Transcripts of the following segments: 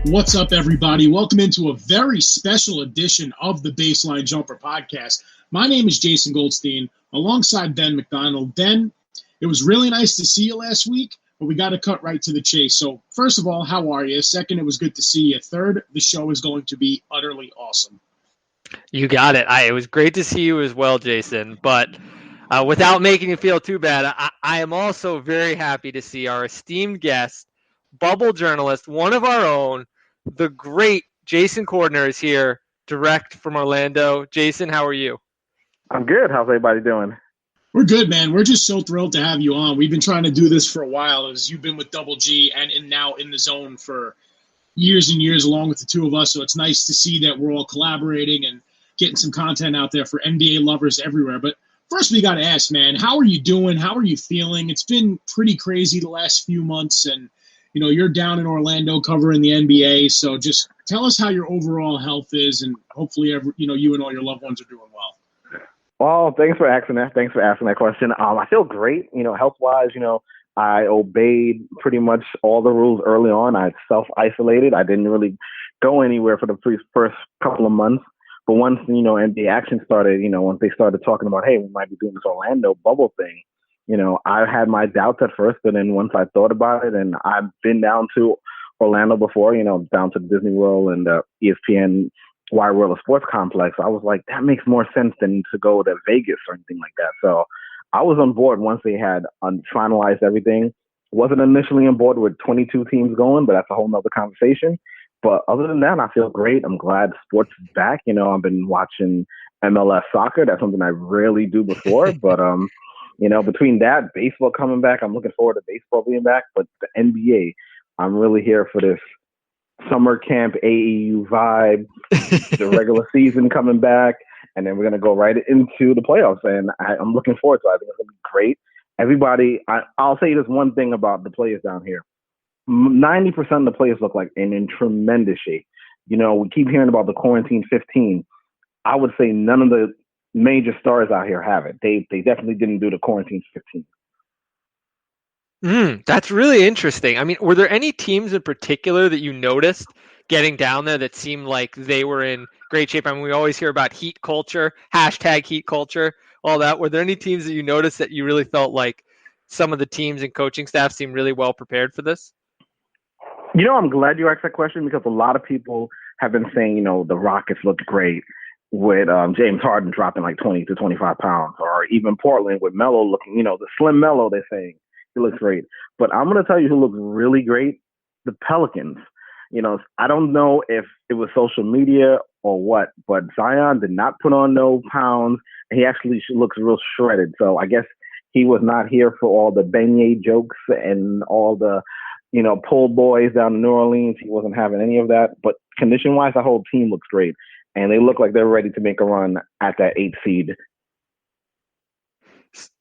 What's up, everybody? Welcome into a very special edition of the Baseline Jumper podcast. My name is Jason Goldstein, alongside Ben McDonald. Ben, it was really nice to see you last week, but we got to cut right to the chase. So, first of all, how are you? Second, it was good to see you. Third, the show is going to be utterly awesome. You got it. It was great to see you as well, Jason. But without making it feel too bad, I am also very happy to see our esteemed guest, bubble journalist, one of our own, the great Jason Cordner is here, direct from Orlando. Jason, how are you? I'm good. How's everybody doing? We're good, man. We're just so thrilled to have you on. We've been trying to do this for a while, as you've been with Double G and now in the zone for years and years, along with the two of us. So it's nice to see that we're all collaborating and getting some content out there for NBA lovers everywhere. But first, we got to ask, man, how are you doing? How are you feeling? It's been pretty crazy the last few months, and you're down in Orlando covering the NBA. So just tell us how your overall health is, and hopefully, you and all your loved ones are doing well. Well, thanks for asking that. Thanks for asking that question. I feel great. Health-wise, I obeyed pretty much all the rules early on. I self-isolated. I didn't really go anywhere for the first couple of months. But once, NBA action started, once they started talking about, hey, we might be doing this Orlando bubble thing, I had my doubts at first. But then once I thought about it, and I've been down to Orlando before, down to Disney World and the ESPN Wide World of Sports complex, I was like, that makes more sense than to go to Vegas or anything like that. So I was on board once they had finalized everything. Wasn't initially on board with 22 teams going, but that's a whole nother conversation. But other than that, I feel great. I'm glad sports is back. I've been watching MLS soccer. That's something I rarely do before. But, between that, baseball coming back, I'm looking forward to baseball being back. But the NBA, I'm really here for this summer camp AEU vibe, the regular season coming back, and then we're going to go right into the playoffs. And I'm looking forward to it. I think it's going to be great. Everybody, I'll say this one thing about the players down here. 90% of the players look like in tremendous shape. We keep hearing about the quarantine 15. I would say none of the major stars out here have it. They definitely didn't do the quarantine 15. That's really interesting. I mean, were there any teams in particular that you noticed getting down there that seemed like they were in great shape? I mean, we always hear about heat culture, hashtag heat culture, all that. Were there any teams that you noticed that you really felt like some of the teams and coaching staff seemed really well prepared for this? I'm glad you asked that question because a lot of people have been saying, the Rockets looked great with James Harden dropping like 20 to 25 pounds, or even Portland with Melo looking, the slim Melo, they're saying he looks great. But I'm going to tell you who looks really great, the Pelicans. I don't know if it was social media or what, but Zion did not put on no pounds, and he actually looks real shredded. So I guess he was not here for all the beignet jokes and all the pull boys down in New Orleans. He wasn't having any of that. But condition-wise, the whole team looks great. And they look like they're ready to make a run at that 8th seed.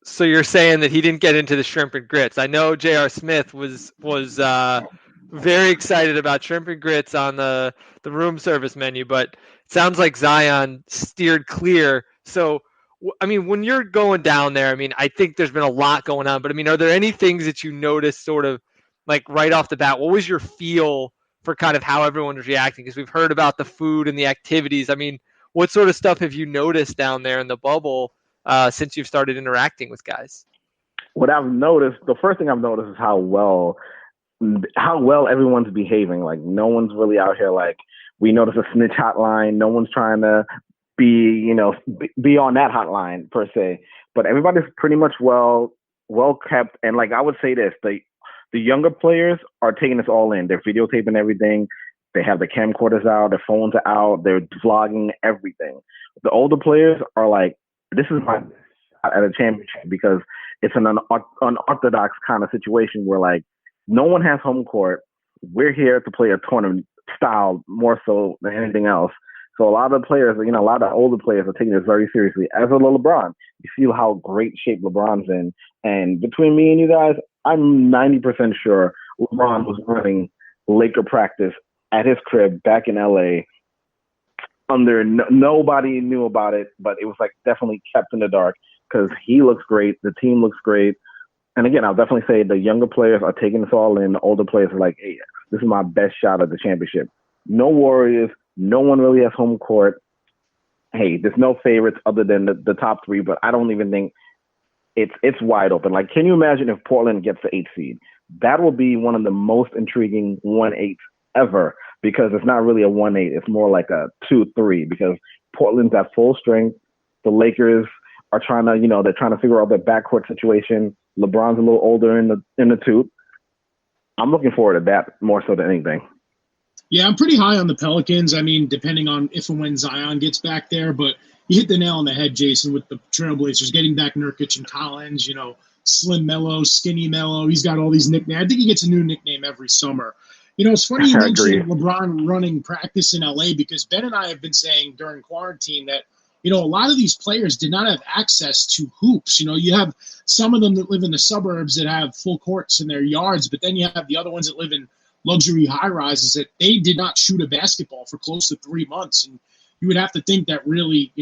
So you're saying that he didn't get into the shrimp and grits. I know J.R. Smith was very excited about shrimp and grits on the room service menu, but it sounds like Zion steered clear. So, I mean, when you're going down there, I mean, I think there's been a lot going on. But, I mean, are there any things that you noticed sort of like right off the bat? What was your feel for kind of how everyone was reacting? Because we've heard about the food and the activities. I mean, what sort of stuff have you noticed down there in the bubble since you've started interacting with guys? What I've noticed, the first thing I've noticed is how well everyone's behaving. Like, no one's really out here like, we notice a snitch hotline. No one's trying to be on that hotline per se. But everybody's pretty much well kept. And like I would say this, the younger players are taking this all in. They're videotaping everything. They have the camcorders out. Their phones are out. They're vlogging everything. The older players are like, this is my shot at a championship, because it's an unorthodox kind of situation where like no one has home court. We're here to play a tournament style more so than anything else. So a lot of the players, a lot of the older players are taking this very seriously. As a little LeBron, you feel how great shape LeBron's in. And between me and you guys, I'm 90% sure LeBron was running Laker practice at his crib back in LA. Nobody knew about it, but it was like definitely kept in the dark because he looks great. The team looks great. And again, I'll definitely say the younger players are taking this all in. The older players are like, hey, this is my best shot at the championship. No Warriors. No one really has home court. Hey, there's no favorites other than the top three, but I don't even think it's wide open. Like, can you imagine if Portland gets the 8th seed? That will be one of the most intriguing 1-8 ever, because it's not really a 1-8. It's more like a 2-3, because Portland's at full strength. The Lakers are trying to, they're trying to figure out their backcourt situation. LeBron's a little older in the tooth. I'm looking forward to that more so than anything. Yeah, I'm pretty high on the Pelicans. I mean, depending on if and when Zion gets back there, but you hit the nail on the head, Jason, with the Trailblazers getting back Nurkic and Collins, Slim Mello, Skinny Mello. He's got all these nicknames. I think he gets a new nickname every summer. It's funny you mentioned LeBron running practice in LA, because Ben and I have been saying during quarantine that, a lot of these players did not have access to hoops. You have some of them that live in the suburbs that have full courts in their yards, but then you have the other ones that live in luxury high rises that they did not shoot a basketball for close to 3 months. And you would have to think that really,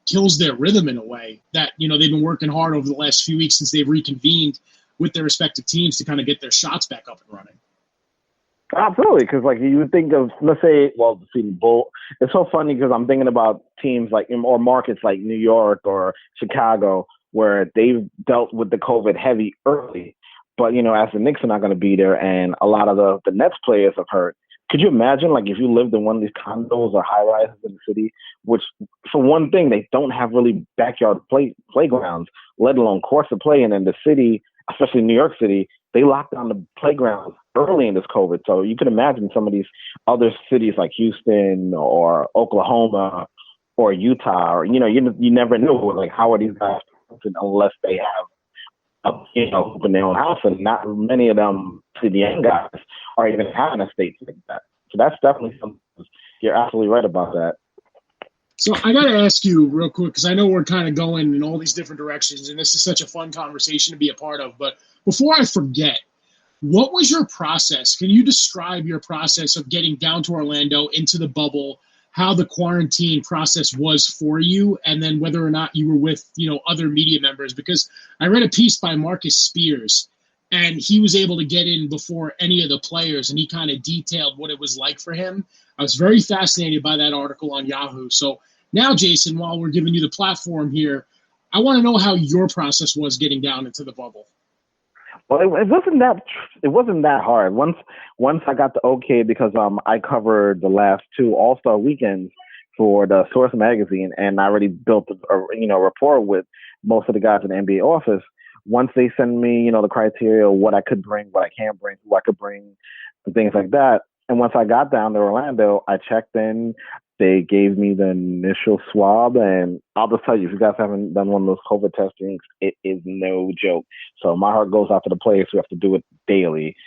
kills their rhythm in a way that, they've been working hard over the last few weeks since they've reconvened with their respective teams to kind of get their shots back up and running. Absolutely, because you would think of, let's say, the Super Bowl. It's so funny because I'm thinking about teams or markets like New York or Chicago, where they've dealt with the COVID heavy early. But, as the Knicks are not going to be there and a lot of the Nets players have hurt, could you imagine, if you lived in one of these condos or high-rises in the city, which, for one thing, they don't have really backyard playgrounds, let alone courts to play in the city, especially New York City, they locked down the playgrounds early in this COVID. So you can imagine some of these other cities like Houston or Oklahoma or Utah, or, you never know, how are these guys unless they have hoop in their own house, and not many of them, to the young guys, are even having a state like that. So that's definitely something. You're absolutely right about that. So I got to ask you real quick, because I know we're kind of going in all these different directions, and this is such a fun conversation to be a part of. But before I forget, what was your process? Can you describe your process of getting down to Orlando, into the bubble, how the quarantine process was for you, and then whether or not you were with, other media members? Because I read a piece by Marcus Spears, and he was able to get in before any of the players, and he kind of detailed what it was like for him. I was very fascinated by that article on Yahoo. So now, Jason, while we're giving you the platform here, I want to know how your process was getting down into the bubble. Well, it wasn't that hard. Once I got the okay, because I covered the last 2 All-Star weekends for the Source magazine, and I already built a rapport with most of the guys in the NBA office. Once they send me, the criteria, what I could bring, what I can't bring, who I could bring, and things like that. And once I got down to Orlando, I checked in. They gave me the initial swab, and I'll just tell you, if you guys haven't done one of those COVID testings, it is no joke. So my heart goes out to the players who have to do it daily.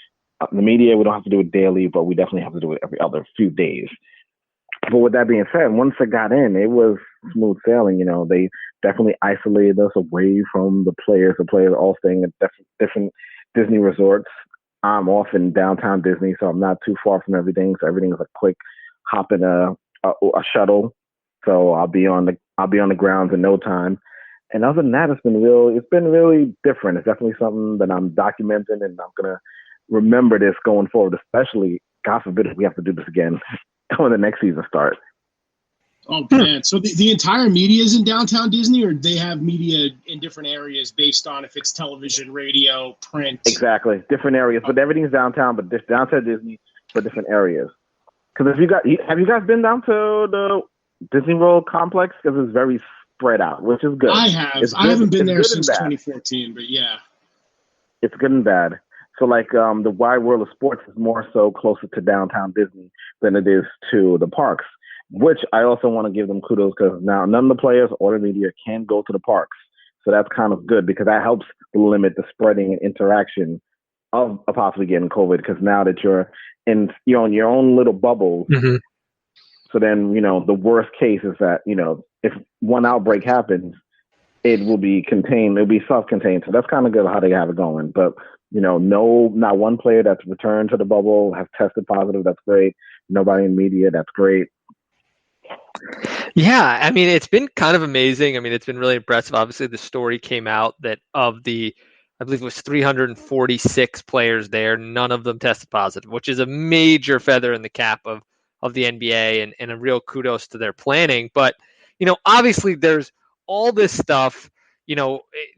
The media, we don't have to do it daily, but we definitely have to do it every other few days. But with that being said, once I got in, it was smooth sailing. They definitely isolated us away from the players. The players are all staying at different Disney resorts. I'm off in downtown Disney, so I'm not too far from everything. So everything is a quick hop in a shuttle. So I'll be on the grounds in no time. And other than that, it's been really different. It's definitely something that I'm documenting, and I'm gonna remember this going forward. Especially, God forbid, if we have to do this again when the next season starts. Oh man! So the entire media is in downtown Disney, or they have media in different areas based on if it's television, radio, print? Exactly, different areas, but everything's downtown. But this downtown Disney, but different areas. Because have you guys been down to the Disney World complex? Because it's very spread out, which is good. I have. I haven't been there since 2014, but yeah. It's good and bad. So the wide world of sports is more so closer to downtown Disney than it is to the parks, which I also want to give them kudos, because now none of the players or the media can go to the parks. So that's kind of good, because that helps limit the spreading and interaction of possibly getting COVID, because now that you're in your own little bubbles. Mm-hmm. So then, the worst case is that, if one outbreak happens, it will be contained. It'll be self-contained. So that's kind of good how they have it going. But, not one player that's returned to the bubble has tested positive. That's great. Nobody in media. That's great. Yeah, I mean, it's been kind of amazing. I mean, it's been really impressive. Obviously, the story came out that of the I believe it was 346 players there. None of them tested positive, which is a major feather in the cap of the NBA and a real kudos to their planning. But, obviously there's all this stuff,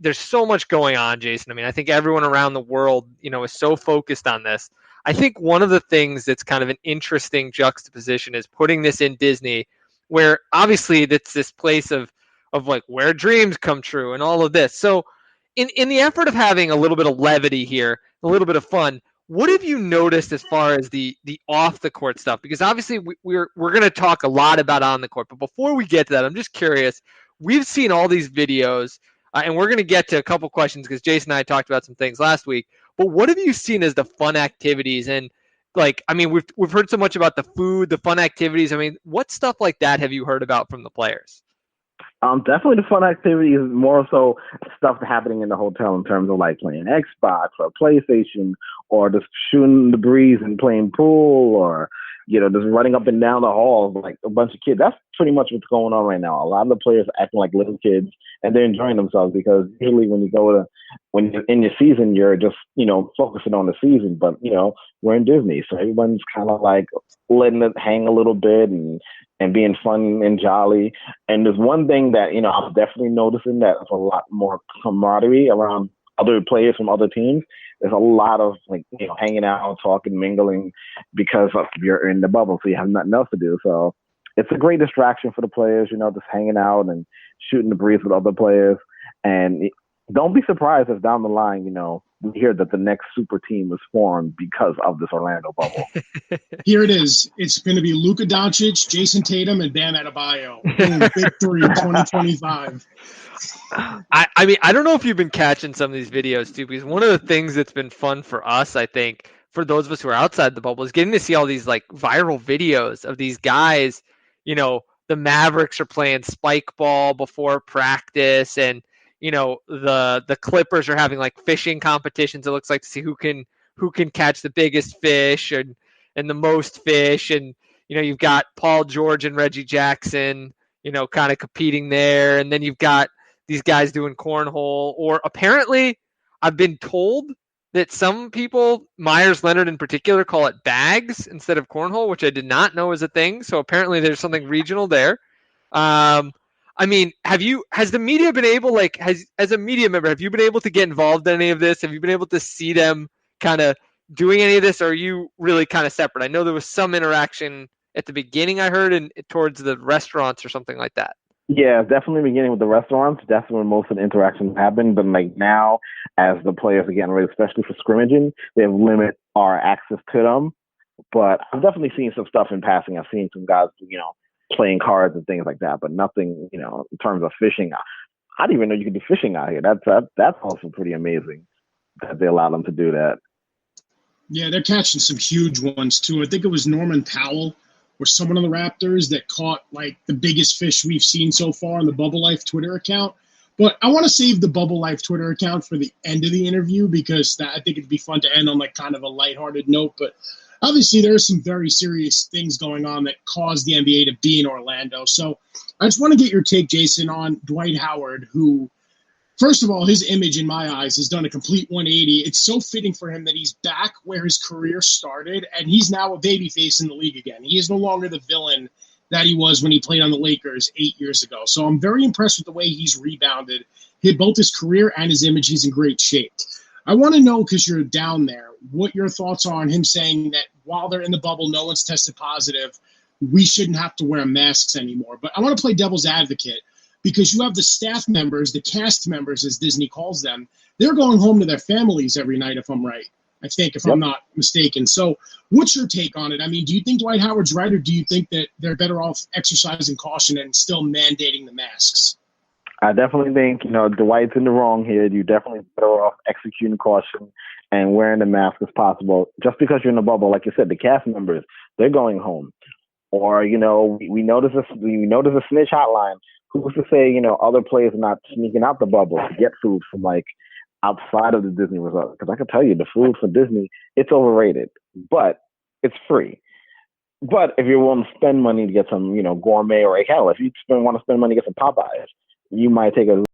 there's so much going on, Jason. I mean, I think everyone around the world, is so focused on this. I think one of the things that's kind of an interesting juxtaposition is putting this in Disney, where obviously it's this place of like where dreams come true and all of this. So in the effort of having a little bit of levity here, a little bit of fun, what have you noticed as far as the off the court stuff? Because obviously we're going to talk a lot about on the court, but before we get to that, I'm just curious. We've seen all these videos, and we're going to get to a couple questions because Jason and I talked about some things last week. But what have you seen as the fun activities? And we've heard so much about the food, the fun activities. I mean, what stuff like that have you heard about from the players? Definitely the fun activity is more so stuff happening in the hotel in terms of like playing Xbox or PlayStation or just shooting the breeze and playing pool or, just running up and down the halls like a bunch of kids. That's pretty much what's going on right now. A lot of the players are acting like little kids and they're enjoying themselves because usually when you're in your season, you're just, focusing on the season. But, we're in Disney, so everyone's kind of like letting it hang a little bit and being fun and jolly. And there's one thing that, I'm definitely noticing that there's a lot more camaraderie around other players from other teams. There's a lot of hanging out, talking, mingling because you're in the bubble, so you have nothing else to do. So it's a great distraction for the players, just hanging out and shooting the breeze with other players. And don't be surprised if down the line, we hear that the next super team was formed because of this Orlando bubble. Here it is. It's going to be Luka Doncic, Jason Tatum, and Bam Adebayo. Boom, big three, 2025. I mean, I don't know if you've been catching some of these videos too, because one of the things that's been fun for us, I think, for those of us who are outside the bubble, is getting to see all these like viral videos of these guys. The Mavericks are playing spike ball before practice, and the Clippers are having like fishing competitions. It looks like to see who can catch the biggest fish and the most fish, and you've got Paul George and Reggie Jackson, kind of competing there, and then you've got these guys doing cornhole, or apparently I've been told that some people, Myers Leonard in particular, call it bags instead of cornhole, which I did not know is a thing. So apparently there's something regional there. I mean, has the media been able, as a media member, have you been able to get involved in any of this? Have you been able to see them kind of doing any of this, or are you really kind of separate? I know there was some interaction at the beginning, I heard, and towards the restaurants or something like that. Yeah, definitely beginning with the restaurants. That's when most of the interactions happen. But like now, as the players are getting ready, especially for scrimmaging, they've limited our access to them. But I've definitely seen some stuff in passing. I've seen some guys, playing cards and things like that, but nothing, in terms of fishing. I didn't even know you could do fishing out here. That's also pretty amazing that they allow them to do that. Yeah, they're catching some huge ones too. I think it was Norman Powell or someone on the Raptors that caught like the biggest fish we've seen so far on the Bubble Life Twitter account. But I want to save the Bubble Life Twitter account for the end of the interview because I think it'd be fun to end on like kind of a lighthearted note. But obviously there are some very serious things going on that caused the NBA to be in Orlando. So I just want to get your take, Jason, on Dwight Howard, who, first of all, his image in my eyes has done a complete 180. It's so fitting for him that he's back where his career started, and he's now a babyface in the league again. He is no longer the villain that he was when he played on the Lakers 8 years ago. So I'm very impressed with the way he's rebounded. Hit both his career and his image. He's in great shape. I want to know, because you're down there, what your thoughts are on him saying that while they're in the bubble, no one's tested positive, we shouldn't have to wear masks anymore. But I want to play devil's advocate, because you have the staff members, the cast members, as Disney calls them. They're going home to their families every night, if I'm right. I think, if I'm not mistaken. So what's your take on it? I mean, do you think Dwight Howard's right, or do you think that they're better off exercising caution and still mandating the masks? I definitely think, Dwight's in the wrong here. You definitely better off executing caution and wearing the mask as possible. Just because you're in the bubble, like you said, the cast members, they're going home. Or, we notice a snitch hotline. Who's to say, other players are not sneaking out the bubble to get food from like outside of the Disney resort? Because I can tell you, the food for Disney, it's overrated, but it's free. But if you're willing to spend money to get some, gourmet, or hell, if you want to spend money to get some Popeyes, you might take a